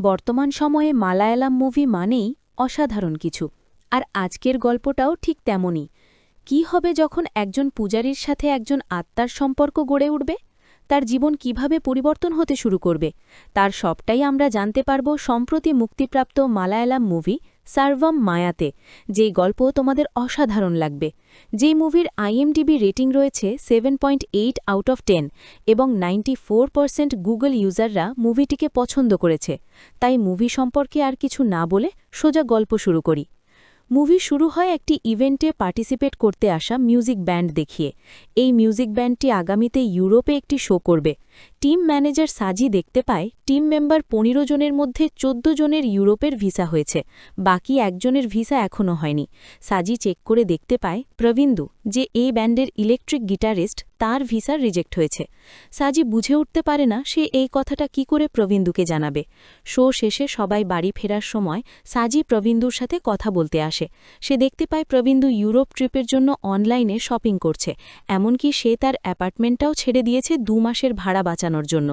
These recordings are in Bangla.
বর্তমান সময়ে মালায়ালাম মুভি মানেই অসাধারণ কিছু, আর আজকের গল্পটাও ঠিক তেমনই। কি হবে যখন একজন পূজারীর সাথে একজন আত্মার সম্পর্ক গড়ে উঠবে? তার জীবন কিভাবে পরিবর্তন হতে শুরু করবে, তার সবটাই আমরা জানতে পারব সম্প্রতি মুক্তিপ্রাপ্ত মালায়ালাম মুভি সার্ভাম মায়াতে, যেই গল্প তোমাদের অসাধারণ লাগবে। যেই মুভির IMDb রেটিং রয়েছে 7.8 আউট অফ 10 এবং 94% গুগল ইউজাররা মুভিটিকে পছন্দ করেছে। তাই মুভি সম্পর্কে আর কিছু না বলে সোজা গল্প শুরু করি। মুভি শুরু হয় একটি ইভেন্টে পার্টিসিপেট করতে আসা মিউজিক ব্যান্ড দেখিয়ে। এই মিউজিক ব্যান্ডটি আগামীতে ইউরোপে একটি শো করবে। টিম ম্যানেজার সাজি দেখতে পায় টিম মেম্বার 15 জনের মধ্যে 14 জনের ইউরোপের ভিসা হয়েছে, বাকি একজনের ভিসা এখনও হয়নি। সাজি চেক করে দেখতে পায় প্রবীন্দু, যে এই ব্যান্ডের ইলেকট্রিক গিটারিস্ট, তার ভিসা রিজেক্ট হয়েছে। সাজি বুঝে উঠতে পারে না সে এই কথাটা কি করে প্রবীন্দুকে জানাবে। শো শেষে সবাই বাড়ি ফেরার সময় সাজি প্রবীন্দুর সাথে কথা বলতে আসে। সে দেখতে পায় প্রবীন্দু ইউরোপ ট্রিপের জন্য অনলাইনে শপিং করছে, এমনকি সে তার অ্যাপার্টমেন্টটাও ছেড়ে দিয়েছে 2 মাসের ভাড়া বাঁচানোর জন্য।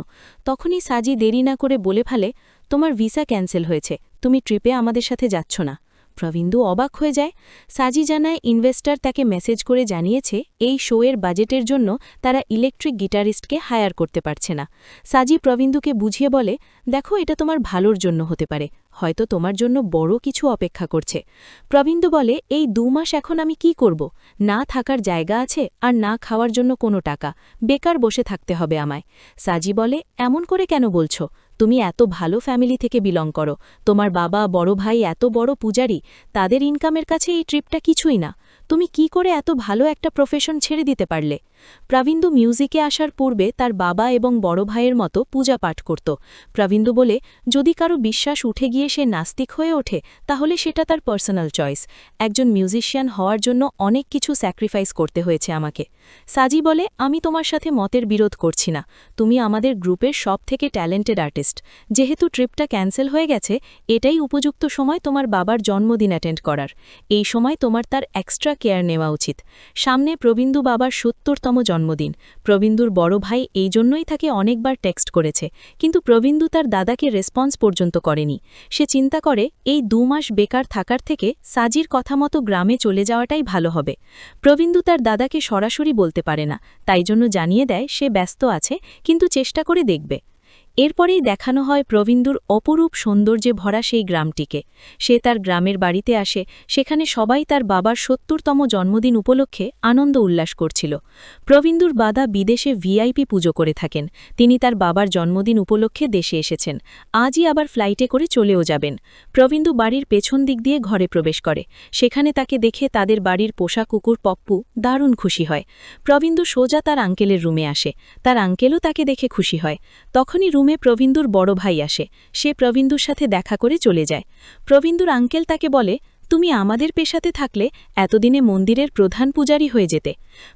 তখনই সাজি দেরি না করে বলে ফেলে, তোমার ভিসা ক্যান্সেল হয়েছে, তুমি ট্রিপে আমাদের সাথে যাচ্ছ না। প্রবীন্দু অবাক হয়ে যায়। সাজি জানায় ইনভেস্টর তাকে মেসেজ করে জানিয়েছে এই শোয়ের বাজেটের জন্য তারা ইলেকট্রিক গিটারিস্টকে হায়ার করতে পারছে না। সাজি প্রবীন্দুকে বুঝিয়ে বলে, দেখো, এটা তোমার ভালোর জন্য হতে পারে, হয়তো তোমার জন্য বড় কিছু অপেক্ষা করছে। প্রবীন্দু বলে, এই 2 মাস এখন আমি কি করব? না থাকার জায়গা আছে আর না খাওয়ার জন্য কোনো টাকা, বেকার বসে থাকতে হবে আমায়। সাজি বলে, এমন করে কেন বলছো? তুমি এত ভালো ফ্যামিলি থেকে বিলং করো, তোমার বাবা বড় ভাই এত বড় পূজারী, তাদের ইনকামের কাছে এই ট্রিপটা কিছুই না। তুমি কি করে এত ভালো একটা প্রফেশন ছেড়ে দিতে পারলে? প্রবীন্দু মিউজিকে আসার পূর্বে তার বাবা এবং বড় ভাইয়ের মতো পূজা পাঠ করত। প্রবীন্দু বলে, যদি কারো বিশ্বাস উঠে গিয়ে সে নাস্তিক হয়ে ওঠে তাহলে সেটা তার পার্সোনাল চয়েস। একজন মিউজিশিয়ান হওয়ার জন্য অনেক কিছু স্যাক্রিফাইস করতে হয়েছে আমাকে। সাজি বলে, আমি তোমার সাথে মতের বিরোধ করছি না, তুমি আমাদের গ্রুপের সবথেকে ট্যালেন্টেড আর্টিস্ট। যেহেতু ট্রিপটা ক্যান্সেল হয়ে গেছে, এটাই উপযুক্ত সময় তোমার বাবার জন্মদিন অ্যাটেন্ড করার। এই সময় তোমার তার এক্সট্রা কেয়ার নেওয়া উচিত। সামনে প্রবীন্দু বাবার 70তম জন্মদিন। প্রবীন্দুর বড় ভাই এই জন্যই তাকে অনেকবার টেক্সট করেছে, কিন্তু প্রবীন্দু তার দাদাকে রেসপন্স পর্যন্ত করেনি। সে চিন্তা করে এই 2 মাস বেকার থাকার থেকে সাজির কথা মতো গ্রামে চলে যাওয়াটাই ভালো হবে। প্রবীন্দু তার দাদাকে সরাসরি বলতে পারে না, তাই জন্য জানিয়ে দেয় সে ব্যস্ত আছে, কিন্তু চেষ্টা করে দেখবে। এরপরেই দেখানো হয় প্রবীন্দুর অপরূপ সৌন্দর্যে ভরা সেই গ্রামটিকে। সে তার গ্রামের বাড়িতে আসে, সেখানে সবাই তার বাবার 70তম জন্মদিন উপলক্ষে আনন্দ উল্লাস করছিল। প্রবীন্দুর বাবা বিদেশে VIP পুজো করে থাকেন, তিনি তার বাবার জন্মদিন উপলক্ষে দেশে এসেছেন, আজই আবার ফ্লাইটে করে চলেও যাবেন। প্রবীন্দু বাড়ির পেছন দিক দিয়ে ঘরে প্রবেশ করে, সেখানে তাকে দেখে তাদের বাড়ির পোষা কুকুর পপ্পু দারুণ খুশি হয়। প্রবীন্দু সোজা তার আঙ্কেলের রুমে আসে, তার আঙ্কেলও তাকে দেখে খুশি হয়। তখনই রুমে প্রবীন্দুর বড় ভাই আসে, সে প্রবীন্দুর সাথে দেখা করে চলে যায়। প্রবীন্দুর আঙ্কেল তাকে বলে, তুমি আমাদের পেশাতে থাকলে এতদিনে মন্দিরের প্রধান পূজারী হয়ে যেতে।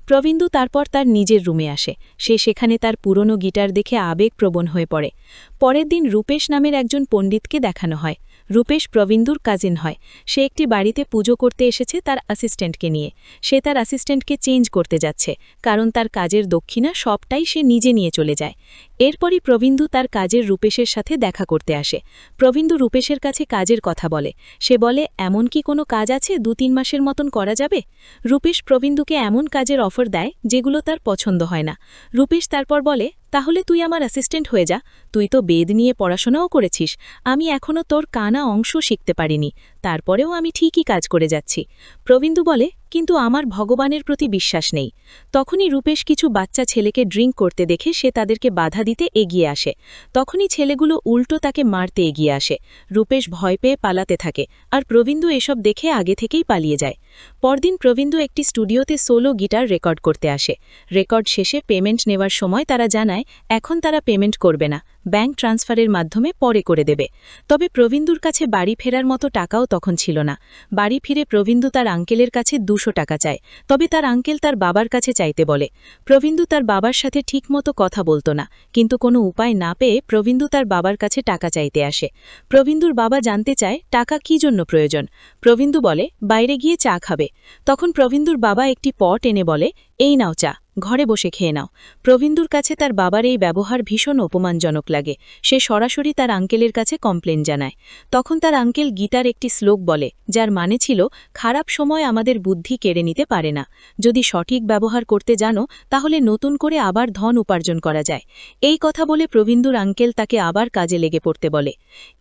প্রবীন্দু তারপর তার নিজের রুমে আসে, সে সেখানে তার পুরনো গিটার দেখে আবেগপ্রবণ হয়ে পড়ে। পরের দিন রূপেশ নামের একজন পণ্ডিতকে দেখানো হয়। রূপেশ প্রবীন্দুর কাজিন হয়। সে একটি বাড়িতে পুজো করতে এসেছে তার অ্যাসিস্ট্যান্টকে নিয়ে। সে তার অ্যাসিস্ট্যান্টকে চেঞ্জ করতে যাচ্ছে, কারণ তার কাজের দক্ষিণা সবটাই সে নিজে নিয়ে চলে যায়। এরপরই প্রবীন্দু তার কাজের রূপেশের সাথে দেখা করতে আসে। প্রবীন্দু রূপেশের কাছে কাজের কথা বলে। সে বলে, এমন কি কোনো কাজ আছে 2-3 মাসের মতন করা যাবে? রূপেশ প্রবীন্দুকে এমন কাজের অফার দেয় যেগুলো তার পছন্দ হয় না। রূপেশ তারপর বলে, তাহলে তুই আমার অ্যাসিস্ট্যান্ট হয়ে যা, তুই তো বেদ নিয়ে পড়াশোনাও করেছিস, আমি এখনও তোর কানা অংশ শিখতে পারিনি, তারপরেও আমি ঠিকই কাজ করে যাচ্ছি। প্রবীন্দু বলে, কিন্তু আমার ভগবানের প্রতি বিশ্বাস নেই। তখনই রূপেশ কিছু বাচ্চা ছেলেকে ড্রিঙ্ক করতে দেখে সে তাদেরকে বাধা দিতে এগিয়ে আসে। তখনই ছেলেগুলো উল্টো তাকে মারতে এগিয়ে আসে। রূপেশ ভয় পেয়ে পালাতে থাকে, আর প্রবীন্দু এসব দেখে আগে থেকেই পালিয়ে যায়। পরদিন প্রবীন্দু একটি স্টুডিওতে সোলো গিটার রেকর্ড করতে আসে। রেকর্ড শেষে পেমেন্ট নেওয়ার সময় তারা জানায় এখন তারা পেমেন্ট করবে না, ব্যাংক ট্রান্সফারের মাধ্যমে পরে করে দেবে। তবে প্রবীন্দুর কাছে বাড়ি ফেরার মতো টাকাও তখন ছিল না। বাড়ি ফিরে প্রবীন্দু তার আঙ্কেলের কাছে 200 টাকা চায়, তবে তার আঙ্কেল তার বাবার কাছে চাইতে বলে। প্রবীন্দু তার বাবার সাথে ঠিকমতো কথা বলতো না, কিন্তু কোনো উপায় না পেয়ে প্রবীন্দু তার বাবার কাছে টাকা চাইতে আসে। প্রবীন্দুর বাবা জানতে চায় টাকা কী জন্য প্রয়োজন। প্রবীন্দু বলে, বাইরে গিয়ে চা খাবে। তখন প্রবীন্দুর বাবা একটি পট এনে বলে, এই নাও চা, ঘরে বসে খেয়ে নাও। প্রবীন্দুর কাছে তার বাবার এই ব্যবহার ভীষণ অপমানজনক লাগে। সে সরাসরি তার আঙ্কেলের কাছে কমপ্লেন জানায়। তখন তার আঙ্কেল গীতার একটি শ্লোক বলে, যার মানে ছিল, খারাপ সময় আমাদের বুদ্ধি কেড়ে নিতে পারে না। যদি সঠিক ব্যবহার করতে জানো তাহলে নতুন করে আবার ধন উপার্জন করা যায়। এই কথা বলে প্রবীন্দুর আঙ্কেল তাকে আবার কাজে লেগে পড়তে বলে।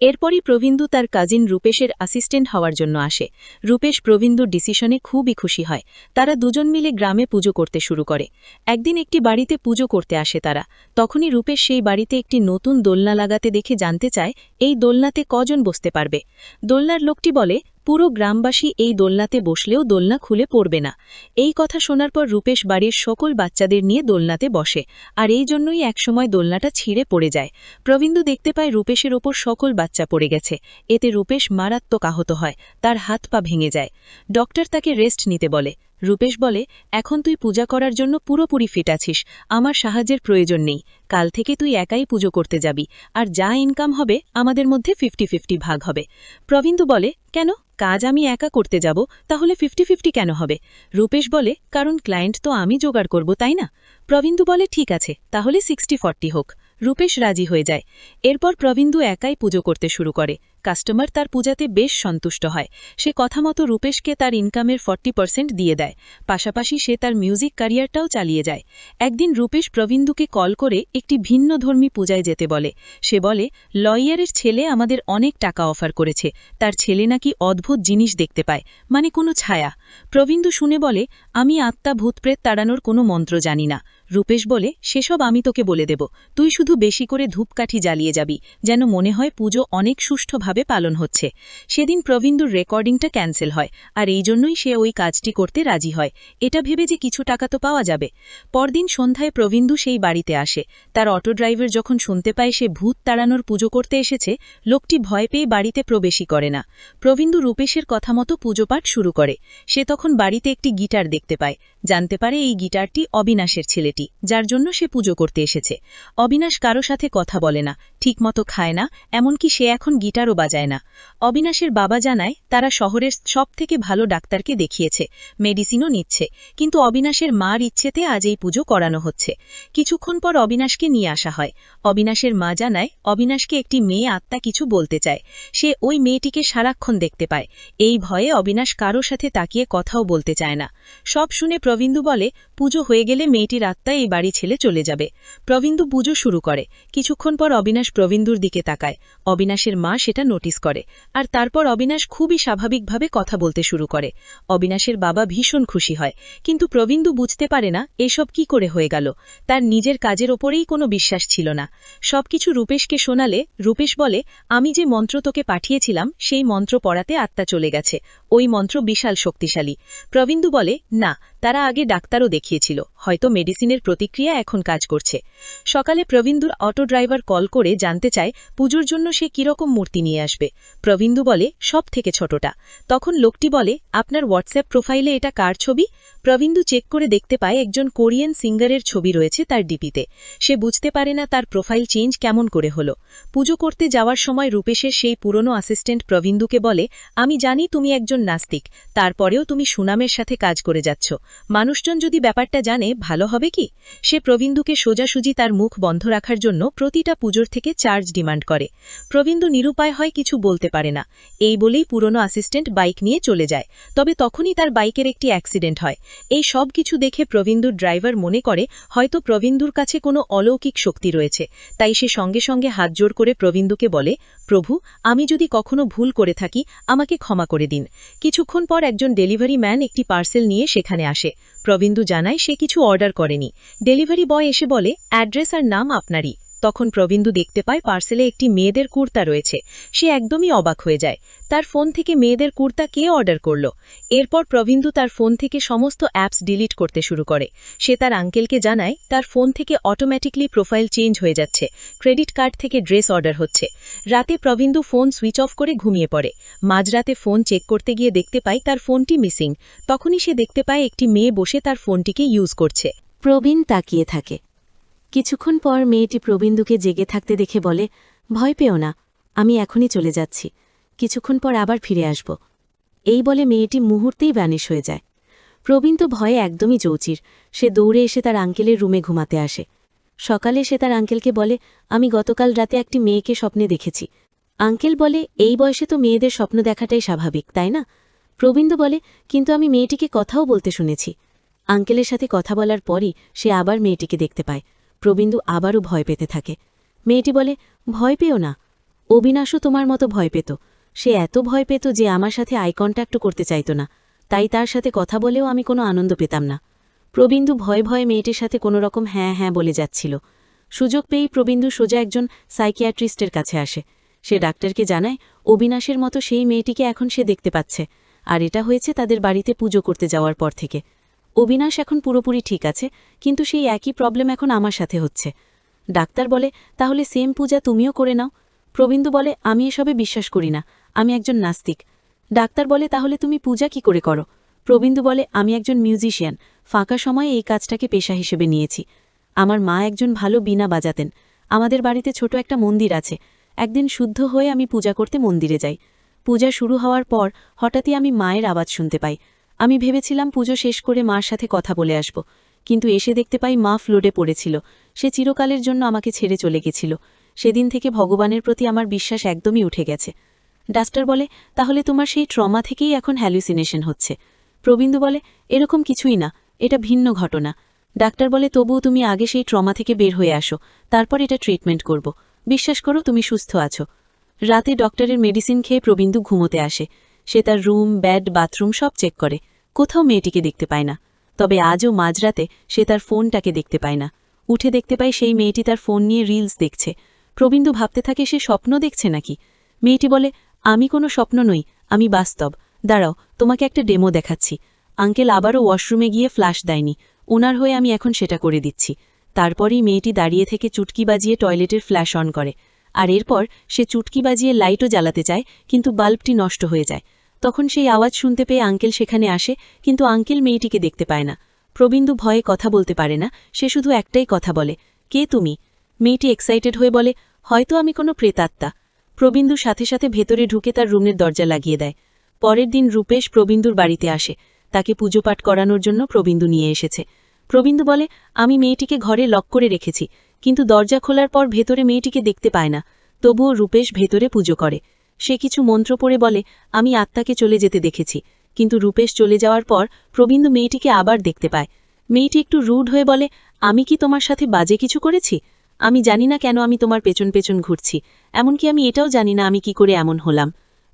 এরপরই প্রবীন্দু তার কাজিন রূপেশের অ্যাসিস্ট্যান্ট হওয়ার জন্য আসে। রূপেশ প্রবীন্দুর ডিসিশনে খুবই খুশি হয়। তারা দুজন মিলে গ্রামে পুজো করতে শুরু করে। একদিন একটি বাড়িতে পুজো করতে আসে তারা। তখনই রূপেশ সেই বাড়িতে একটি নতুন দোলনা লাগাতে দেখে জানতে চায়, এই দোলনাতে কজন বসতে পারবে। দোলনার লোকটি বলে, পুরো গ্রামবাসী এই দোলনাতে বসলেও দোলনা খুলে পড়বে না। এই কথা শোনার পর রূপেশ বাড়ির সকল বাচ্চাদের নিয়ে দোলনাতে বসে, আর এই জন্যই একসময় দোলনাটা ছিঁড়ে পড়ে যায়। প্রবীন্দু দেখতে পায় রূপেশের ওপর সকল বাচ্চা পড়ে গেছে। এতে রূপেশ মারাত্মক আহত হয়, তার হাত পা ভেঙে যায়। ডক্টর তাকে রেস্ট নিতে বলে। রূপেশ বলে, এখন তুই পূজা করার জন্য পুরোপুরি ফিট আছিস, আমার সাহায্যের প্রয়োজন নেই। কাল থেকে তুই একাই পুজো করতে যাবি, আর যা ইনকাম হবে আমাদের মধ্যে 50-50 ভাগ হবে। প্রবীন্দু বলে, কেন, কাজ আমি একা করতে যাব, তাহলে 50-50 কেন হবে? রূপেশ বলে, কারণ ক্লায়েন্ট তো আমি জোগাড় করব, তাই না? প্রবীন্দু বলে, ঠিক আছে, তাহলে 60-40 হোক। রূপেশ রাজি হয়ে যায়। এরপর প্রবীন্দু একাই পুজো করতে শুরু করে। কাস্টমার তার পূজাতে বেশ সন্তুষ্ট হয়। সে কথা মতো রূপেশকে তার ইনকামের 40% দিয়ে দেয়। পাশাপাশি সে তার মিউজিক ক্যারিয়ারটাও চালিয়ে যায়। একদিন রূপেশ প্রবীন্দুকে কল করে একটি ভিন্নধর্মী পূজায় যেতে বলে। সে বলে, লয়ারের ছেলে আমাদের অনেক টাকা অফার করেছে, তার ছেলে নাকি অদ্ভুত জিনিস দেখতে পায়, মানে কোনো ছায়া। প্রবীন্দু শুনে বলে, আমি আত্মা ভূতপ্রেত তাড়ানোর কোনো মন্ত্র জানি না। রূপেশ বলে, সেসব আমি তোকে বলে দেব, তুই শুধু বেশি করে ধূপকাঠি জ্বালিয়ে যাবি, যেন মনে হয় পুজো অনেক সুষ্ঠুভাবে পালন হচ্ছে। সেদিন প্রবীন্দুর রেকর্ডিংটা ক্যান্সেল হয়, আর এই জন্যই সে ওই কাজটি করতে রাজি হয়, এটা ভেবে যে কিছু টাকা তো পাওয়া যাবে। পরদিন সন্ধ্যায় প্রবীন্দু সেই বাড়িতে আসে। তার অটো ড্রাইভার যখন শুনতে পায় সে ভূত তাড়ানোর পুজো করতে এসেছে, লোকটি ভয় পেয়ে বাড়িতে প্রবেশই করে না। প্রবীন্দু রূপেশের কথা মতো পুজোপাঠ শুরু করে। সে তখন বাড়িতে একটি গিটার দেখতে পায়। জানতে পারে এই গিটারটি অবিনাশের ছেলেটি, যার জন্য সে পুজো করতে এসেছে। অবিনাশ কারো সাথে কথা বলে না, ঠিকমতো খায় না, এমনকি সে এখন গিটারও বাজায় না। অবিনাশের বাবা জানায় তারা শহরের সবথেকে ভালো ডাক্তারকে দেখিয়েছে, মেডিসিনও নিচ্ছে, কিন্তু অবিনাশের মার ইচ্ছেতে আজ এই পুজো করানো হচ্ছে। কিছুক্ষণ পর অবিনাশকে নিয়ে আসা হয়। অবিনাশের মা জানায় অবিনাশকে একটি মেয়ে আত্মা কিছু বলতে চায়। সে ওই মেয়েটিকে সারাক্ষণ দেখতে পায়। এই ভয়ে অবিনাশ কারো সাথে তাকিয়ে কথাও বলতে চায় না। সব শুনে প্রবীন্দু বলে, পুজো হয়ে গেলে মেয়েটির আত্মা এই বাড়ি ছেড়ে চলে যাবে। প্রবীন্দু পুজো শুরু করে। কিছুক্ষণ পর অবিনাশ প্রবীন্দুর দিকে তাকায়। অবিনাশের মা সেটা নোটিস করে, আর তারপর অবিনাশ খুবই স্বাভাবিকভাবে কথা বলতে শুরু করে। অবিনাশের বাবা ভীষণ খুশি হয়, কিন্তু প্রবীন্দু বুঝতে পারে না এসব কি করে হয়ে গেল। তার নিজের কাজের ওপরেই কোনো বিশ্বাস ছিল না। সবকিছু রূপেশকে শোনালে রূপেশ বলে, আমি যে মন্ত্র তোকে পাঠিয়েছিলাম সেই মন্ত্র পড়াতে আত্মা চলে গেছে, ওই মন্ত্র বিশাল শক্তিশালী। প্রবীন্দু বলে, না, তারা আগে ডাক্তারও দেখিয়েছিল, হয়তো মেডিসিনের প্রতিক্রিয়া এখন কাজ করছে। সকালে প্রবীন্দুর অটো ড্রাইভার কল করে জানতে চায় পুজোর জন্য সে কিরকম মূর্তি নিয়ে আসবে। প্রবীন্দু বলে, সব থেকে ছোটটা। তখন লোকটি বলে, আপনার হোয়াটসঅ্যাপ প্রোফাইলে এটা কার ছবি? প্রবীন্দু চেক করে দেখতে পায় একজন কোরিয়ান সিঙ্গারের ছবি রয়েছে তার ডিপিতে। সে বুঝতে পারে না তার প্রোফাইল চেঞ্জ কেমন করে হলো। পুজো করতে যাওয়ার সময় রূপেশের সেই পুরনো অ্যাসিস্ট্যান্ট প্রবীন্দুকে বলে, আমি জানি তুমি একজন নাস্তিক, তারপরেও তুমি সুনামের সাথে কাজ করে যাচ্ছ, মানুষজন যদি ব্যাপারটা জানে ভালো হবে কি? সে প্রবীন্দুকে সোজাসুজি তার মুখ বন্ধ রাখার জন্য প্রতিটা পুজোর থেকে চার্জ ডিমান্ড করে। প্রবীন্দু নিরুপায় হয়, কিছু বলতে পারে না। এই বলেই পুরনো অ্যাসিস্ট্যান্ট বাইক নিয়ে চলে যায়। তবে তখনই তার বাইকের একটি অ্যাক্সিডেন্ট হয়। এই সব কিছু দেখে প্রবীন্দুর ড্রাইভার মনে করে হয়তো প্রবীন্দুর কাছে কোনো অলৌকিক শক্তি রয়েছে, তাই সে সঙ্গে সঙ্গে হাত জোড় করে প্রবীন্দুকে বলে, প্রভু, আমি যদি কখনো ভুল করে থাকি আমাকে ক্ষমা করে দিন। কিছুক্ষণ পর একজন ডেলিভারি ম্যান একটি পার্সেল নিয়ে সেখানে আসে। প্রবীন্দু জানায় সে কিছু অর্ডার করেনি। ডেলিভারি বয় এসে বলে, অ্যাড্রেস আর নাম আপনারই। তখন প্রবীন্দু দেখতে পায় পার্সেলে একটি মেয়েদের কুর্তা রয়েছে। সে একদমই অবাক হয়ে যায়। তার ফোন থেকে মেয়েদের কুর্তা কে অর্ডার করল? এরপর প্রবীন্দু তার ফোন থেকে সমস্ত অ্যাপস ডিলিট করতে শুরু করে। সে তার আঙ্কেলকে জানায় তার ফোন থেকে অটোমেটিকলি প্রোফাইল চেঞ্জ হয়ে যাচ্ছে, ক্রেডিট কার্ড থেকে ড্রেস অর্ডার হচ্ছে। রাতে প্রবীন্দু ফোন সুইচ অফ করে ঘুমিয়ে পড়ে। মাঝরাতে ফোন চেক করতে গিয়ে দেখতে পায় তার ফোনটি মিসিং। তখনই সে দেখতে পায় একটি মেয়ে বসে তার ফোনটিকে ইউজ করছে। প্রবীণ তাকিয়ে থাকে। কিছুক্ষণ পর মেয়েটি প্রবীন্দুকে জেগে থাকতে দেখে বলে, ভয় পেও না, আমি এখনই চলে যাচ্ছি, কিছুক্ষণ পর আবার ফিরে আসব। এই বলে মেয়েটি মুহূর্তেই ভ্যানিশ হয়ে যায়। প্রবীণ তো ভয়ে একদমই চৌচির। সে দৌড়ে এসে তার আঙ্কেলের রুমে ঘুমাতে আসে। সকালে সে তার আঙ্কেলকে বলে, আমি গতকাল রাতে একটি মেয়েকে স্বপ্নে দেখেছি। আঙ্কেল বলে, এই বয়সে তো মেয়েদের স্বপ্ন দেখাটাই স্বাভাবিক, তাই না? প্রবীণ বলে, কিন্তু আমি মেয়েটিকে কথাও বলতে শুনেছি। আঙ্কেলের সাথে কথা বলার পরই সে আবার মেয়েটিকে দেখতে পায়। প্রবীণ আবারও ভয় পেতে থাকে। মেয়েটি বলে, ভয় পেও না, অবিনাশও তোমার মতো ভয় পেত। সে এত ভয় পেত যে আমার সাথে আই কন্ট্যাক্টও করতে চাইত না, তাই তার সাথে কথা বলেও আমি কোনো আনন্দ পেতাম না। প্রবীন্দু ভয়ে ভয়ে মেয়েটির সাথে কোনো রকম হ্যাঁ হ্যাঁ বলে যাচ্ছিল। সুযোগ পেয়েই প্রবীন্দু সোজা একজন সাইকিয়াট্রিস্টের কাছে আসে। সে ডাক্তারকে জানায় অবিনাশের মতো সেই মেয়েটিকে এখন সে দেখতে পাচ্ছে, আর এটা হয়েছে তাদের বাড়িতে পুজো করতে যাওয়ার পর থেকে। অবিনাশ এখন পুরোপুরি ঠিক আছে, কিন্তু সেই একই প্রবলেম এখন আমার সাথে হচ্ছে। ডাক্তার বলে, তাহলে সেম পূজা তুমিও করে নাও। প্রবীন্দু বলে, আমি এসবে বিশ্বাস করি না, আমি একজন নাস্তিক। ডাক্তার বলে, তাহলে তুমি পূজা কি করে করো? প্রবীন্দু বলে, আমি একজন মিউজিশিয়ান, ফাঁকা সময়ে এই কাজটাকে পেশা হিসেবে নিয়েছি। আমার মা একজন ভালো বীণা বাজাতেন। আমাদের বাড়িতে ছোট একটা মন্দির আছে। একদিন শুদ্ধ হয়ে আমি পূজা করতে মন্দিরে যাই। পূজা শুরু হওয়ার পর হঠাৎই আমি মায়ের আওয়াজ শুনতে পাই। আমি ভেবেছিলাম পুজো শেষ করে মার সাথে কথা বলে আসব, কিন্তু এসে দেখতে পাই মা ফ্লোরে পড়েছিল। সে চিরকালের জন্য আমাকে ছেড়ে চলে গেছিল। সেদিন থেকে ভগবানের প্রতি আমার বিশ্বাস একদমই উঠে গেছে। ডাক্তার বলে, তাহলে তোমার সেই ট্রমা থেকেই এখন হ্যালুসিনেশন হচ্ছে। প্রবীন্দু বলে, এরকম কিছুই না, এটা ভিন্ন ঘটনা। ডাক্তার বলে, তবুও তুমি আগে সেই ট্রমা থেকে বের হয়ে আসো, তারপর এটা ট্রিটমেন্ট করব। বিশ্বাস করো, তুমি সুস্থ আছো। রাতে ডক্টরের মেডিসিন খেয়ে প্রবীন্দু ঘুমোতে আসে। সে তার রুম, বেড, বাথরুম সব চেক করে, কোথাও মেয়েটিকে দেখতে পায় না। তবে আজও মাঝরাতে সে তার ফোনটাকে দেখতে পায় না। উঠে দেখতে পায় সেই মেয়েটি তার ফোন নিয়ে রিলস দেখছে। প্রবীন্দু ভাবতে থাকে সে স্বপ্ন দেখছে নাকি। মেয়েটি বলে, আমি কোনো স্বপ্ন নই, আমি বাস্তব। দাঁড়াও, তোমাকে একটা ডেমো দেখাচ্ছি। আঙ্কেল আবারও ওয়াশরুমে গিয়ে ফ্ল্যাশ দেয়নি, ওনার হয়ে আমি এখন সেটা করে দিচ্ছি। তারপরেই মেয়েটি দাঁড়িয়ে থেকে চুটকি বাজিয়ে টয়লেটের ফ্ল্যাশ অন করে, আর এরপর সে চুটকি বাজিয়ে লাইটও জ্বালাতে চায়, কিন্তু বাল্বটি নষ্ট হয়ে যায়। তখন সেই আওয়াজ শুনতে পেয়ে আঙ্কেল সেখানে আসে, কিন্তু আঙ্কেল মেয়েটিকে দেখতে পায় না। প্রবীন্দু ভয়ে কথা বলতে পারে না, সে শুধু একটাই কথা বলে, কে তুমি? মেয়েটি এক্সাইটেড হয়ে বলে, হয়তো আমি কোনো প্রেতাত্মা। প্রবীন্দু সাথে সাথে ভেতরে ঢুকে তার রুমের দরজা লাগিয়ে দেয়। পরের দিন রূপেশ প্রবীন্দুর বাড়িতে আসে। তাকে পুজোপাঠ করানোর জন্য প্রবীন্দু নিয়ে এসেছে। প্রবীন্দু বলে, আমি মেয়েটিকে ঘরে লক করে রেখেছি, কিন্তু দরজা খোলার পর ভেতরে মেয়েটিকে দেখতে পায় না। তবুও রূপেশ ভেতরে পুজো করে। সে কিছু মন্ত্র পড়ে বলে, আমি আত্মাকে চলে যেতে দেখেছি। কিন্তু রূপেশ চলে যাওয়ার পর প্রবীন্দু মেয়েটিকে আবার দেখতে পায়। মেয়েটি একটু রুড হয়ে বলে, আমি কি তোমার সাথে বাজে কিছু করেছি? আমি জানি না কেন আমি তোমার পেছন পেছন ঘুরছি, এমনকি আমি এটাও জানি না আমি কি করে এমন হলাম।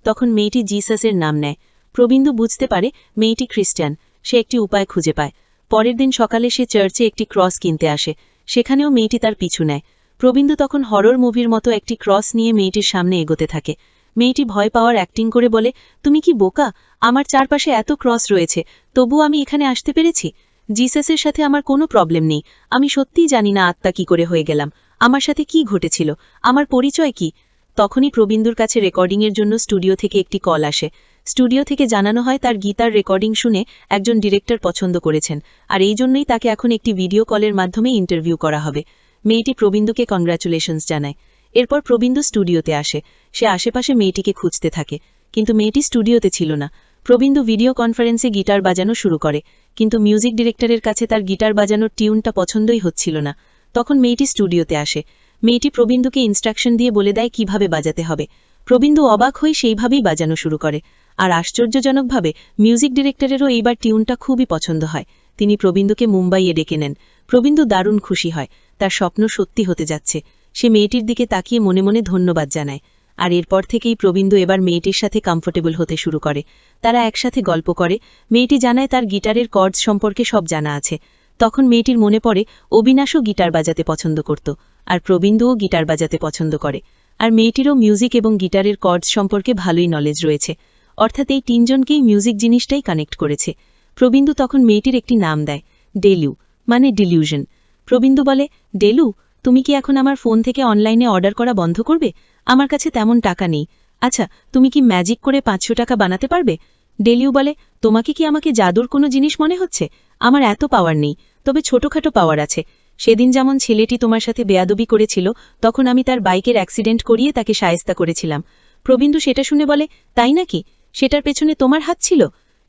তখন মেয়েটি জিসাসের নাম নেয়। প্রবীন্দু বুঝতে পারে মেয়েটি খ্রিস্টান। সে একটি উপায় খুঁজে পায়। পরের দিন সকালে সে চার্চে একটি ক্রস কিনতে আসে। সেখানেও মেয়েটি তার পিছু নেয়। প্রবীন্দু তখন হরর মুভির মতো একটি ক্রস নিয়ে মেয়েটির সামনে এগোতে থাকে। মেয়েটি ভয় পাওয়ার অ্যাক্টিং করে বলে, তুমি কি বোকা? আমার চারপাশে এত ক্রস রয়েছে, তবু আমি এখানে আসতে পেরেছি। জিসাসের সাথে আমার কোনো প্রবলেম নেই। আমি সত্যিই জানি না আত্মা কি করে হয়ে গেলাম, আমার সাথে কি ঘটেছিল, আমার পরিচয় কি। তখনই প্রবীন্দুর কাছে রেকর্ডিংয়ের জন্য স্টুডিও থেকে একটি কল আসে। স্টুডিও থেকে জানানো হয় তার গীতার রেকর্ডিং শুনে একজন ডিরেক্টর পছন্দ করেছেন, আর এই জন্যই তাকে এখন একটি ভিডিও কলের মাধ্যমে ইন্টারভিউ করা হবে। মেয়েটি প্রবীন্দুকে কংগ্রাচুলেশনস জানায়। এরপর প্রবীন্দু স্টুডিওতে আসে। সে আশেপাশে মেয়েটিকে খুঁজতে থাকে, কিন্তু মেয়েটি স্টুডিওতে ছিল না। প্রবীন্দু ভিডিও কনফারেন্সে গিটার বাজানো শুরু করে, কিন্তু মিউজিক ডিরেক্টরের কাছে তার গিটার বাজানোর টিউনটা পছন্দই হচ্ছিল না। তখন মেয়েটি স্টুডিওতে আসে। মেয়েটি প্রবীন্দুকে ইনস্ট্রাকশন দিয়ে বলে দেয় কিভাবে বাজাতে হবে। প্রবীন্দু অবাক হয়ে সেইভাবেই বাজানো শুরু করে, আর আশ্চর্যজনকভাবে মিউজিক ডিরেক্টরেরও এইবার টিউনটা খুবই পছন্দ হয়। তিনি প্রবীন্দুকে মুম্বাইয়ে ডেকে নেন। প্রবীন্দু দারুণ খুশি হয়, তার স্বপ্ন সত্যি হতে যাচ্ছে। সে মেয়েটির দিকে তাকিয়ে মনে মনে ধন্যবাদ জানায়। আর এরপর থেকেই প্রবীন্দু এবার মেয়েটির সাথে কমফোর্টেবল হতে শুরু করে। তারা একসাথে গল্প করে। মেয়েটি জানায় তার গিটারের কর্ডস সম্পর্কে সব জানা আছে। তখন মেয়েটির মনে পড়ে অবিনাশও গিটার বাজাতে পছন্দ করত, আর প্রবীন্দুও গিটার বাজাতে পছন্দ করে, আর মেয়েটিরও মিউজিক এবং গিটারের কর্ডস সম্পর্কে ভালোই নলেজ রয়েছে। অর্থাৎ এই তিনজনকেই মিউজিক জিনিসটাই কানেক্ট করেছে। প্রবীন্দু তখন মেয়েটির একটি নাম দেয়, ডেলু, মানে ডিলিউশন। প্রবীন্দু বলে, ডেলু, তুমি কি এখন আমার ফোন থেকে অনলাইনে অর্ডার করা বন্ধ করবে? আমার কাছে তেমন টাকা নেই। আচ্ছা, তুমি কি ম্যাজিক করে 500 টাকা বানাতে পারবে? ডেলিউ বলে, তোমাকে কি আমাকে জাদুর কোনো জিনিস মনে হচ্ছে? আমার এত পাওয়ার নেই, তবে ছোটখাটো পাওয়ার আছে। সেদিন যেমন ছেলেটি তোমার সাথে বেয়াদবি করেছিল, তখন আমি তার বাইকের অ্যাক্সিডেন্ট করিয়ে তাকে শায়েস্তা করেছিলাম। প্রবীন্দু সেটা শুনে বলে, তাই নাকি? সেটার পেছনে তোমার হাত ছিল?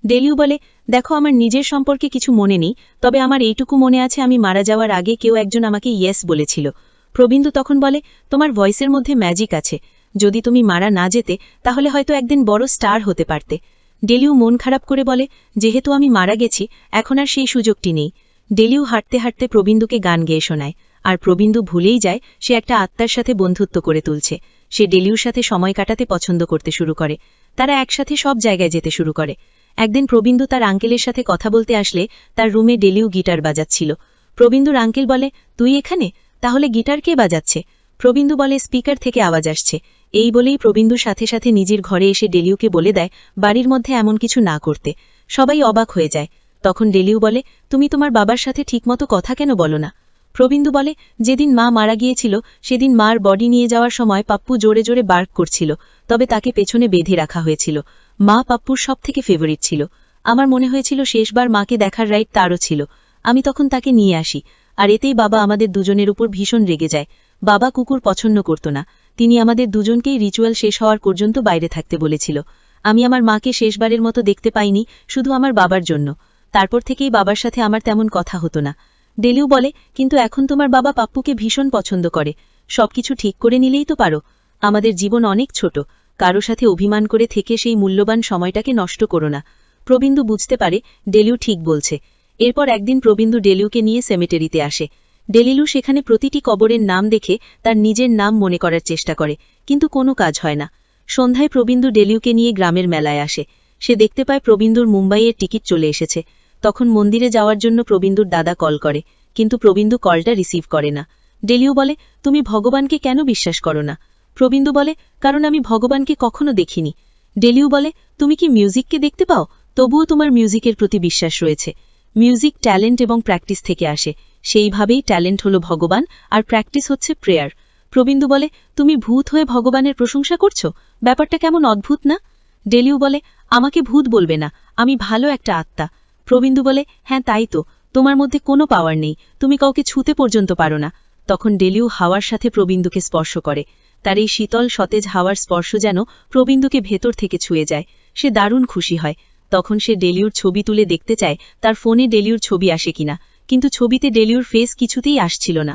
ডেলিউ বলে, দেখো আমার নিজের সম্পর্কে কিছু মনে নেই, তবে আমার এইটুকু মনে আছে আমি মারা যাওয়ার আগে কেউ একজন আমাকে ইয়েস বলেছিল। প্রবিন্দু তখন বলে, তোমার ভয়েসের মধ্যে ম্যাজিক আছে, যদি তুমি মারা না যেতে তাহলে হয়তো একদিন বড় স্টার হতে পারতে। ডেলিউ মন খারাপ করে বলে, যেহেতু আমি মারা গেছি এখন আর সেই সুযোগটি নেই। ডেলিউ হাঁটতে হাঁটতে প্রবিন্দুকে গান গেয়ে শোনায়, আর প্রবিন্দু ভুলেই যায় সে একটা আত্মার সাথে বন্ধুত্ব করে তুলছে। সে ডেলিউর সাথে সময় কাটাতে পছন্দ করতে শুরু করে, তারা একসাথে সব জায়গায় যেতে শুরু করে। একদিন প্রবিন্দু তার আঙ্কেলের সাথে কথা বলতে আসলে তার রুমে ডেলিউ গিটার বাজাচ্ছিল। প্রবিন্দুর আঙ্কেল বলে, তুই এখানে? তাহলে গিটার কে বাজাচ্ছে? প্রবিন্দু বলে, স্পিকার থেকে আওয়াজ আসছে। এই বলেই প্রবিন্দুর সাথে সাথে নিজের ঘরে এসে ডেলিউকে বলে দেয় বাড়ির মধ্যে এমন কিছু না করতে। সবাই অবাক হয়ে যায়। তখন ডেলিউ বলে, তুমি তোমার বাবার সাথে ঠিকমতো কথা কেন বলো না? প্রবিন্দু বলে, যেদিন মা মারা গিয়েছিল সেদিন মার বডি নিয়ে যাওয়ার সময় পাপ্পু জোরে জোরে বার্ক করছিল, তবে তাকে পেছনে বেঁধে রাখা হয়েছিল। মা পাপ্পুর সবথেকে ফেভারিট ছিল। আমার মনে হয়েছিল শেষবার মাকে দেখার রাইট তারও ছিল। আমি তখন তাকে নিয়ে আসি, আর এতেই বাবা আমাদের দুজনের উপর ভীষণ রেগে যায়। বাবা কুকুর পছন্দ করত না, তিনি আমাদের দুজনকেই রিচুয়াল শেষ হওয়ার পর্যন্ত বাইরে থাকতে বলেছিল। আমি আমার মাকে শেষবারের মতো দেখতে পাইনি, শুধু আমার বাবার জন্য। তারপর থেকেই বাবার সাথে আমার তেমন কথা হতো না। ডেলিউ বলে, কিন্তু এখন তোমার বাবা পাপ্পুকে ভীষণ পছন্দ করে, সবকিছু ঠিক করে নিলেই তো পারো। আমাদের জীবন অনেক ছোট, কারো সাথে অভিমান করে থেকে সেই মূল্যবান সময়টাকে নষ্ট করো না। প্রবিন্দু বুঝতে পারে ডেলিউ ঠিক বলছে। এরপর একদিন প্রবিন্দু ডেলিউকে নিয়ে সেমেটেরিতে আসে। ডেলিলু সেখানে প্রতিটি কবরের নাম দেখে তার নিজের নাম মনে করার চেষ্টা করে, কিন্তু কোনো কাজ হয় না। সন্ধ্যায় প্রবিন্দু ডেলিউকে নিয়ে গ্রামের মেলায় আসে। সে দেখতে পায় প্রবিন্দুর মুম্বাইয়ের টিকিট চলে এসেছে। তখন মন্দিরে যাওয়ার জন্য প্রবিন্দুর দাদা কল করে, কিন্তু প্রবিন্দু কলটা রিসিভ করে না। ডেলিউ বলে, তুমি ভগবানকে কেন বিশ্বাস করো না? প্রবিন্দু বলে, কারণ আমি ভগবানকে কখনো দেখিনি। ডেলিউ বলে, তুমি কি মিউজিককে দেখতে পাও? তবুও তোমার মিউজিকের প্রতি বিশ্বাস রয়েছে। মিউজিক ট্যালেন্ট এবং প্র্যাকটিস থেকে আসে, সেইভাবেই ট্যালেন্ট হলো ভগবান, আর প্র্যাকটিস হচ্ছে প্রেয়ার। প্রবিন্দু বলে, তুমি ভূত হয়ে ভগবানের প্রশংসা করছো? ব্যাপারটা কেমন অদ্ভুত না? ডেলিউ বলে, আমাকে ভূত বলবে না, আমি ভালো একটা আত্মা। প্রবিন্দু বলে, হ্যাঁ তাই তো, তোমার মধ্যে কোনো পাওয়ার নেই, তুমি কাউকে ছুঁতে পর্যন্ত পারো না। তখন ডেলিউ হাওয়ার সাথে প্রবিন্দুকে স্পর্শ করে। তার এই শীতল সতেজ হাওয়ার স্পর্শ যেন প্রবিন্দুকে ভেতর থেকে ছুঁয়ে যায়। সে দারুণ খুশি হয়। তখন সে ডেলিউর ছবি তুলে দেখতে চায় তার ফোনে ডেলিউর ছবি আসে কিনা, কিন্তু ছবিতে ডেলিউর ফেস কিছুতেই আসছিল না।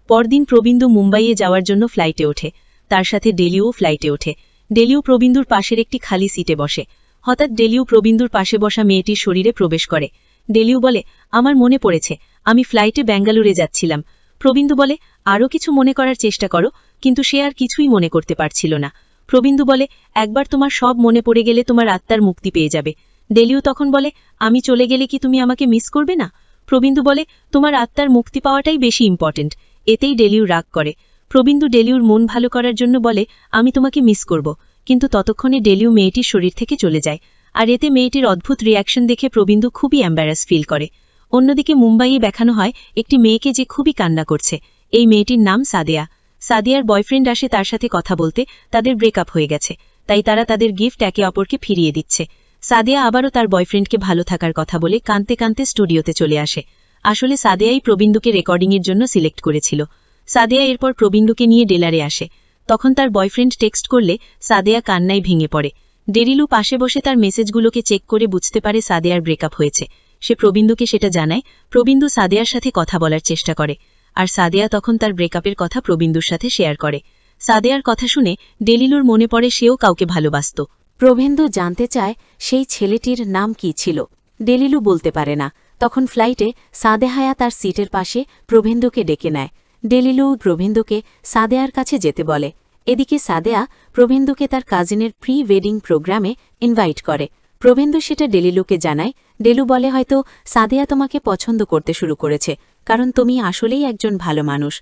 পরদিন প্রবিন্দু মুম্বাইয়ে যাওয়ার জন্য ফ্লাইটে ওঠে। তার সাথে ডেলিউও ফ্লাইটে ওঠে। ডেলিউ প্রবিন্দুর পাশের একটি খালি সিটে বসে। হঠাৎ ডেলিউ প্রবিন্দুর পাশে বসা মেয়েটির শরীরে প্রবেশ করে। ডেলিউ বলে, আমার মনে পড়েছে, আমি ফ্লাইটে ব্যাঙ্গালোরে যাচ্ছিলাম। প্রবিন্দু বলে, আরও কিছু মনে করার চেষ্টা করো, কিন্তু সে আর কিছুই মনে করতে পারছিল না। প্রবিন্দু বলে, একবার তোমার সব মনে পড়ে গেলে তোমার আত্মার মুক্তি পেয়ে যাবে। ডেলিউ তখন বলে, আমি চলে গেলে কি তুমি আমাকে মিস করবে না? প্রবিন্দু বলে, তোমার আত্মার মুক্তি পাওয়াটাই বেশি ইম্পর্টেন্ট। এতেই ডেলিউ রাগ করে। প্রবিন্দু ডেলিউর মন ভালো করার জন্য বলে, আমি তোমাকে মিস করব, কিন্তু ততক্ষণে ডেলিউ মেয়েটির শরীর থেকে চলে যায়। আর এতে মেয়েটির অদ্ভুত রিয়াকশন দেখে প্রবিন্দু খুবই এম্বারাস ফিল করে। অন্যদিকে মুম্বাইয়ে দেখানো হয় একটি মেয়েকে যে খুবই কান্না করছে। এই মেয়েটির নাম সাদিয়া। সাদিয়ার বয়ফ্রেন্ড আসে তার সাথে কথা বলতে, তাদের ব্রেকআপ হয়ে গেছে, তাই তারা তাদের গিফট একে অপরকে ফিরিয়ে দিচ্ছে। সাদিয়া আবারও তার বয়ফ্রেন্ডকে ভালো থাকার কথা বলে কাঁদতে কাঁদতে স্টুডিওতে চলে আসে। আসলে সাদিয়াই প্রবিন্দুকে রেকর্ডিংয়ের জন্য সিলেক্ট করেছিল। সাদিয়া এরপর প্রবিন্দুকে নিয়ে ডেলারে আসে। তখন তার বয়ফ্রেন্ড টেক্সট করলে সাদিয়া কান্নায় ভেঙে পড়ে। ডেরিলু পাশে বসে তার মেসেজগুলোকে চেক করে বুঝতে পারে সাদিয়ার ব্রেকআপ হয়েছে। সে প্রবিন্দুকে সেটা জানায়। প্রবিন্দু সাদিয়ার সাথে কথা বলার চেষ্টা করে, আর সাদিয়া তখন তার ব্রেকআপের কথা প্রবিন্দুর সাথে শেয়ার করে। সাদিয়ার কথা শুনে ডেলিলুর মনে পড়ে সেও কাউকে ভালোবাসত। প্রভেন্দু জানতে চায় সেই ছেলেটির নাম কি ছিল। ডেলিলু বলতে পারে না। তখন ফ্লাইটে সাদেহায়া তার সিটের পাশে প্রভেন্দুকে ডেকে নেয়। ডেলিলু প্রভেন্দুকে সাদেয়ার কাছে যেতে বলে। এদিকে সাদেয়া প্রভেন্দুকে তার কাজিনের প্রি ওয়েডিং প্রোগ্রামে ইনভাইট করে। প্রভেন্দু সেটা ডেলিলুকে জানায়। ডেলু বলে, হয়তো সাদেয়া তোমাকে পছন্দ করতে শুরু করেছে, কারণ তুমি আসলেই একজন ভালো মানুষ।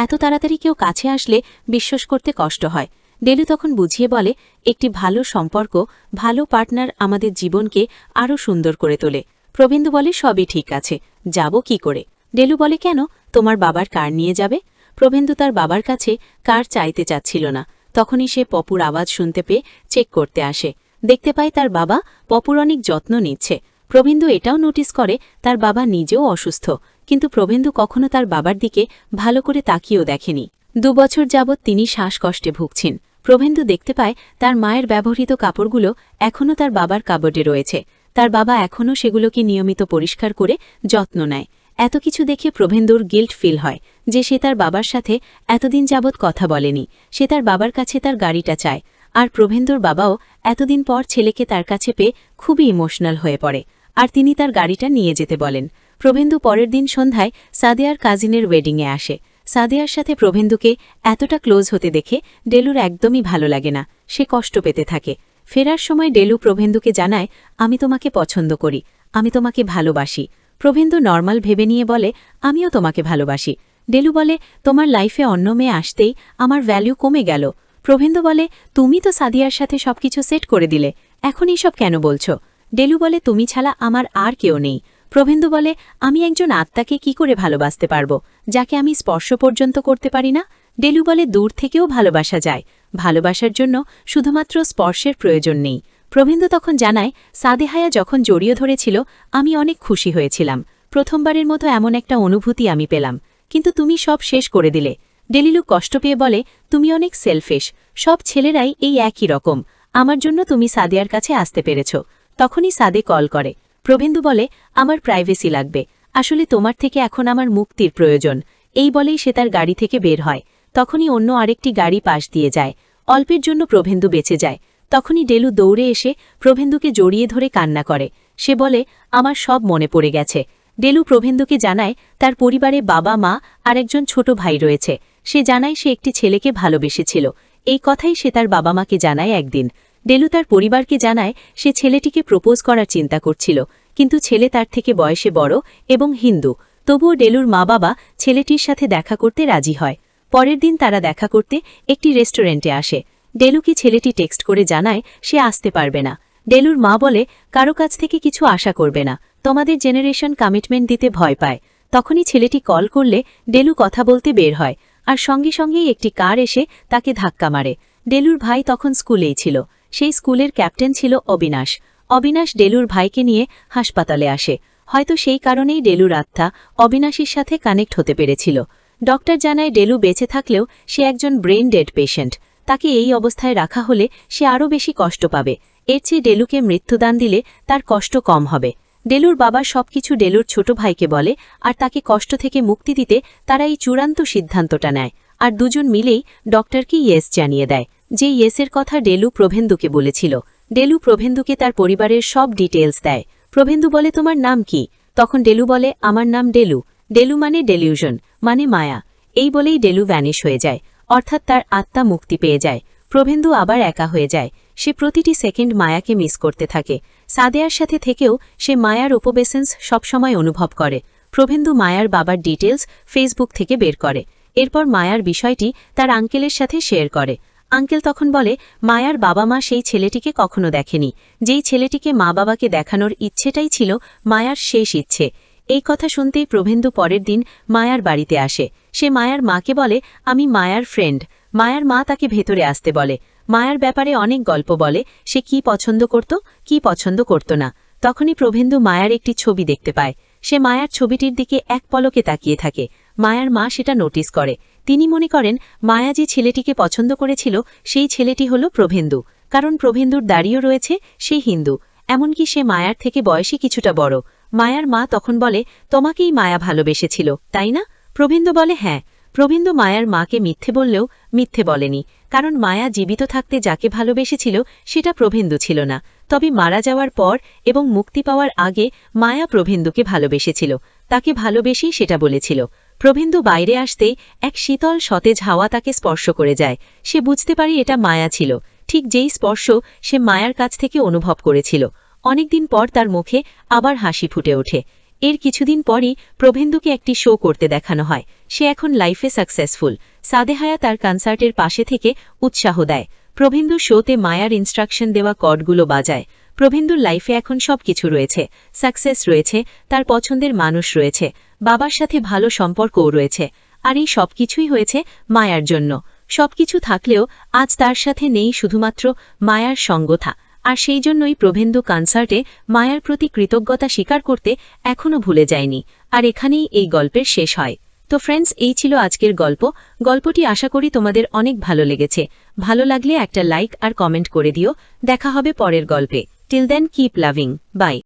এত তাড়াতাড়ি কেউ কাছে আসলে বিশ্বাস করতে কষ্ট হয়। ডেলু তখন বুঝিয়ে বলে, একটি ভালো সম্পর্ক, ভালো পার্টনার আমাদের জীবনকে আরও সুন্দর করে তোলে। প্রভেন্দু বলে, সবই ঠিক আছে, যাব কি করে? ডেলু বলে, কেন, তোমার বাবার কার নিয়ে যাবে? প্রভেন্দু তার বাবার কাছে কার চাইতে চাচ্ছিল না। তখনই সে পপুর আওয়াজ শুনতে পেয়ে চেক করতে আসে। দেখতে পায় তার বাবা পপুর অনেক যত্ন নিচ্ছে। প্রভেন্দু এটাও নোটিস করে তার বাবা নিজেও অসুস্থ, কিন্তু প্রভেন্দু কখনো তার বাবার দিকে ভালো করে তাকিয়েও দেখেনি। 2 বছর যাবৎ তিনি শ্বাসকষ্টে ভুগছেন। প্রভেন্দু দেখতে পায় তার মায়ের ব্যবহৃত কাপড়গুলো এখনও তার বাবার কাপড়ে রয়েছে। তার বাবা এখনও সেগুলোকে নিয়মিত পরিষ্কার করে যত্ন নেয়। এত কিছু দেখে প্রভেন্দুর গিল্ট ফিল হয় যে সে তার বাবার সাথে এতদিন যাবৎ কথা বলেনি। সে তার বাবার কাছে তার গাড়িটা চায়, আর প্রভেন্দুর বাবাও এতদিন পর ছেলেকে তার কাছে পেয়ে খুবই ইমোশনাল হয়ে পড়ে, আর তিনি তার গাড়িটা নিয়ে যেতে বলেন। প্রভেন্দু পরের দিন সন্ধ্যায় সাদিয়ার কাজিনের ওয়েডিংয়ে আসে। সাদিয়ার সাথে প্রভেন্দুকে এতটা ক্লোজ হতে দেখে ডেলুর একদমই ভালো লাগে না, সে কষ্ট পেতে থাকে। ফেরার সময় ডেলু প্রভেন্দুকে জানায়, আমি তোমাকে পছন্দ করি, আমি তোমাকে ভালোবাসি। প্রভেন্দু নর্মাল ভেবে নিয়ে বলে, আমিও তোমাকে ভালোবাসি। ডেলু বলে, তোমার লাইফে অন্য মেয়ে আসতেই আমার ভ্যালু কমে গেল। প্রভেন্দু বলে, তুমি তো সাদিয়ার সাথে সবকিছু সেট করে দিলে, এখন এইসব কেন বলছো? ডেলু বলে, তুমি ছাড়া আমার আর কেউ নেই। প্রভেন্দু বলে, আমি একজন আত্মাকে কি করে ভালোবাসতে পারবো যাকে আমি স্পর্শ পর্যন্ত করতে পারি না? ডেলু বলে, দূর থেকেও ভালোবাসা যায়, ভালোবাসার জন্য শুধুমাত্র স্পর্শের প্রয়োজন নেই। প্রভেন্দু তখন জানায়, সাদেহায়া যখন জড়িয়ে ধরেছিল আমি অনেক খুশি হয়েছিলাম, প্রথমবারের মতো এমন একটা অনুভূতি আমি পেলাম, কিন্তু তুমি সব শেষ করে দিলে। ডেলিলু কষ্ট পেয়ে বলে, তুমি অনেক সেলফিশ, সব ছেলেরাই এই একই রকম, আমার জন্য তুমি সাদিয়ার কাছে আসতে পেরেছ। তখনই সাদে কল করে। প্রভেন্দু বলে, আমার প্রাইভেসি লাগবে, আসলে তোমার থেকে এখন আমার মুক্তির প্রয়োজন। এই বলেই সে তার গাড়ি থেকে বের হয়। তখনই অন্য আরেকটি গাড়ি পাশ দিয়ে যায়। অল্পের জন্য প্রভেন্দু বেঁচে যায়। তখনই ডেলু দৌড়ে এসে প্রভেন্দুকে জড়িয়ে ধরে কান্না করে। সে বলে, আমার সব মনে পড়ে গেছে। ডেলু প্রভেন্দুকে জানায় তার পরিবারে বাবা মা আর একজন ছোট ভাই রয়েছে। সে জানায় সে একটি ছেলেকে ভালোবেসেছিল। এই কথাই সে তার বাবা মাকে জানায় একদিন। ডেলু তার পরিবারকে জানায় সে ছেলেটিকে প্রপোজ করার চিন্তা করছিল, কিন্তু ছেলে তার থেকে বয়সে বড় এবং হিন্দু। তবুও ডেলুর মা বাবা ছেলেটির সাথে দেখা করতে রাজি হয়। পরের দিন তারা দেখা করতে একটি রেস্টুরেন্টে আসে। ডেলুকে ছেলেটি টেক্সট করে জানায় সে আসতে পারবে না। ডেলুর মা বলে, কারো কাছ থেকে কিছু আশা করবে না, তোমাদের জেনারেশন কমিটমেন্ট দিতে ভয় পায়। তখনই ছেলেটি কল করলে ডেলু কথা বলতে বের হয়, আর সঙ্গে সঙ্গেই একটি কার এসে তাকে ধাক্কা মারে। ডেলুর ভাই তখন স্কুলেই ছিল। সেই স্কুলের ক্যাপ্টেন ছিল অবিনাশ। অবিনাশ ডেলুর ভাইকে নিয়ে হাসপাতালে আসে। হয়তো সেই কারণেই ডেলুর আত্মা অবিনাশীর সাথে কানেক্ট হতে পেরেছিল। ডক্টর জানায় ডেলু বেঁচে থাকলেও সে একজন ব্রেন ডেড পেশেন্ট। তাকে এই অবস্থায় রাখা হলে সে আরও বেশি কষ্ট পাবে। এর চেয়ে ডেলুকে মৃত্যুদান দিলে তার কষ্ট কম হবে। ডেলুর বাবা সবকিছু ডেলুর ছোট ভাইকে বলে, আর তাকে কষ্ট থেকে মুক্তি দিতে তারা এই চূড়ান্ত সিদ্ধান্তটা নেয়। আর দুজন মিলেই ডক্টরকে ইয়েস জানিয়ে দেয়, যে ইয়েসের কথা ডেলু প্রভেন্দুকে বলেছিল। ডেলু প্রভেন্দুকে তার পরিবারের সব ডিটেলস দেয়। প্রভেন্দু বলে, তোমার নাম কি? তখন ডেলু বলে, আমার নাম ডেলু। ডেলু মানে ডেলিউশন, মানে মায়া। এই বলেই ডেলু ভ্যানিশ হয়ে যায়, অর্থাৎ তার আত্মা মুক্তি পেয়ে যায়। প্রভেন্দু আবার একা হয়ে যায়। সে প্রতিটি সেকেন্ড মায়াকে মিস করতে থাকে। সাদেয়ার সাথে থেকেও সে মায়ার উপবেসেন্স সবসময় অনুভব করে। প্রভেন্দু মায়ার বাবার ডিটেলস ফেসবুক থেকে বের করে। এরপর মায়ার বিষয়টি তার আঙ্কেলের সাথে শেয়ার করে। আঙ্কেল তখন বলে, মায়ার বাবা মা সেই ছেলেটিকে কখনো দেখেনি, যেই ছেলেটিকে মা বাবাকে দেখানোর ইচ্ছেটাই ছিল মায়ার শেষ ইচ্ছে। এই কথা শুনতেই প্রভেন্দু পরের দিন মায়ার বাড়িতে আসে। সে মায়ার মাকে বলে, আমি মায়ার ফ্রেন্ড। মায়ার মা তাকে ভেতরে আসতে বলে। মায়ার ব্যাপারে অনেক গল্প বলে, সে কি পছন্দ করত, কি পছন্দ করত না। তখনই প্রভেন্দু মায়ার একটি ছবি দেখতে পায়। সে মায়ার ছবিটির দিকে এক পলকে তাকিয়ে থাকে। মায়ার মা সেটা নোটিস করে। তিনি মনে করেন মায়া যে ছেলেটিকে পছন্দ করেছিল সেই ছেলেটি হল প্রভেন্দু, কারণ প্রভেন্দুর দাড়িও রয়েছে, সে হিন্দু, এমনকি সে মায়ার থেকে বয়সে কিছুটা বড়। মায়ার মা তখন বলে, তোমাকেই মায়া ভালোবেসেছিল, তাই না? প্রভেন্দু বলে, হ্যাঁ। প্রভেন্দু মায়ার মাকে মিথ্যে বললেও মিথ্যে বলেনি, কারণ মায়া জীবিত থাকতে যাকে ভালোবেসেছিল সেটা প্রভেন্দু ছিল না। তবে মারা যাওয়ার পর এবং মুক্তি পাওয়ার আগে মায়া প্রভেন্দুকে ভালোবেসেছিল, তাকে ভালোবেসেই সেটা বলেছিল। প্রভেন্দু বাইরে আসতেই এক শীতল সতেজ হাওয়া তাকে স্পর্শ করে যায়। সে বুঝতে পারে এটা মায়া ছিল, ঠিক যেই স্পর্শ সে মায়ার কাছ থেকে অনুভব করেছিল। অনেকদিন পর তার মুখে আবার হাসি ফুটে ওঠে। এর কিছুদিন পরই প্রভেন্দুকে একটি শো করতে দেখানো হয়। সে এখন লাইফে সাকসেসফুল। সাদেহায়া তার কনসার্টের পাশে থেকে উৎসাহ দেয়। প্রভেন্দু শোতে মায়ার ইনস্ট্রাকশন দেওয়া কর্ডগুলো বাজায়। প্রভেন্দুর লাইফে এখন সবকিছু রয়েছে, সাকসেস রয়েছে, তার পছন্দের মানুষ রয়েছে, বাবার সাথে ভালো সম্পর্কও রয়েছে। আর এই সবকিছুই হয়েছে মায়ার জন্য। সবকিছু থাকলেও আজ তার সাথে নেই শুধুমাত্র মায়ার সঙ্গতা। আর সেই জন্যই প্রভেন্দু কনসার্টে মায়ার প্রতি কৃতজ্ঞতা স্বীকার করতে এখনও ভুলে যায়নি। আর এখানেই এই গল্পের শেষ হয়। তো ফ্রেন্ডস, এই ছিল আজকের গল্প। গল্পটি আশা করি তোমাদের অনেক ভালো লেগেছে। ভালো লাগলে একটা লাইক আর কমেন্ট করে দিও। দেখা হবে পরের গল্পে। Till then keep loving. By.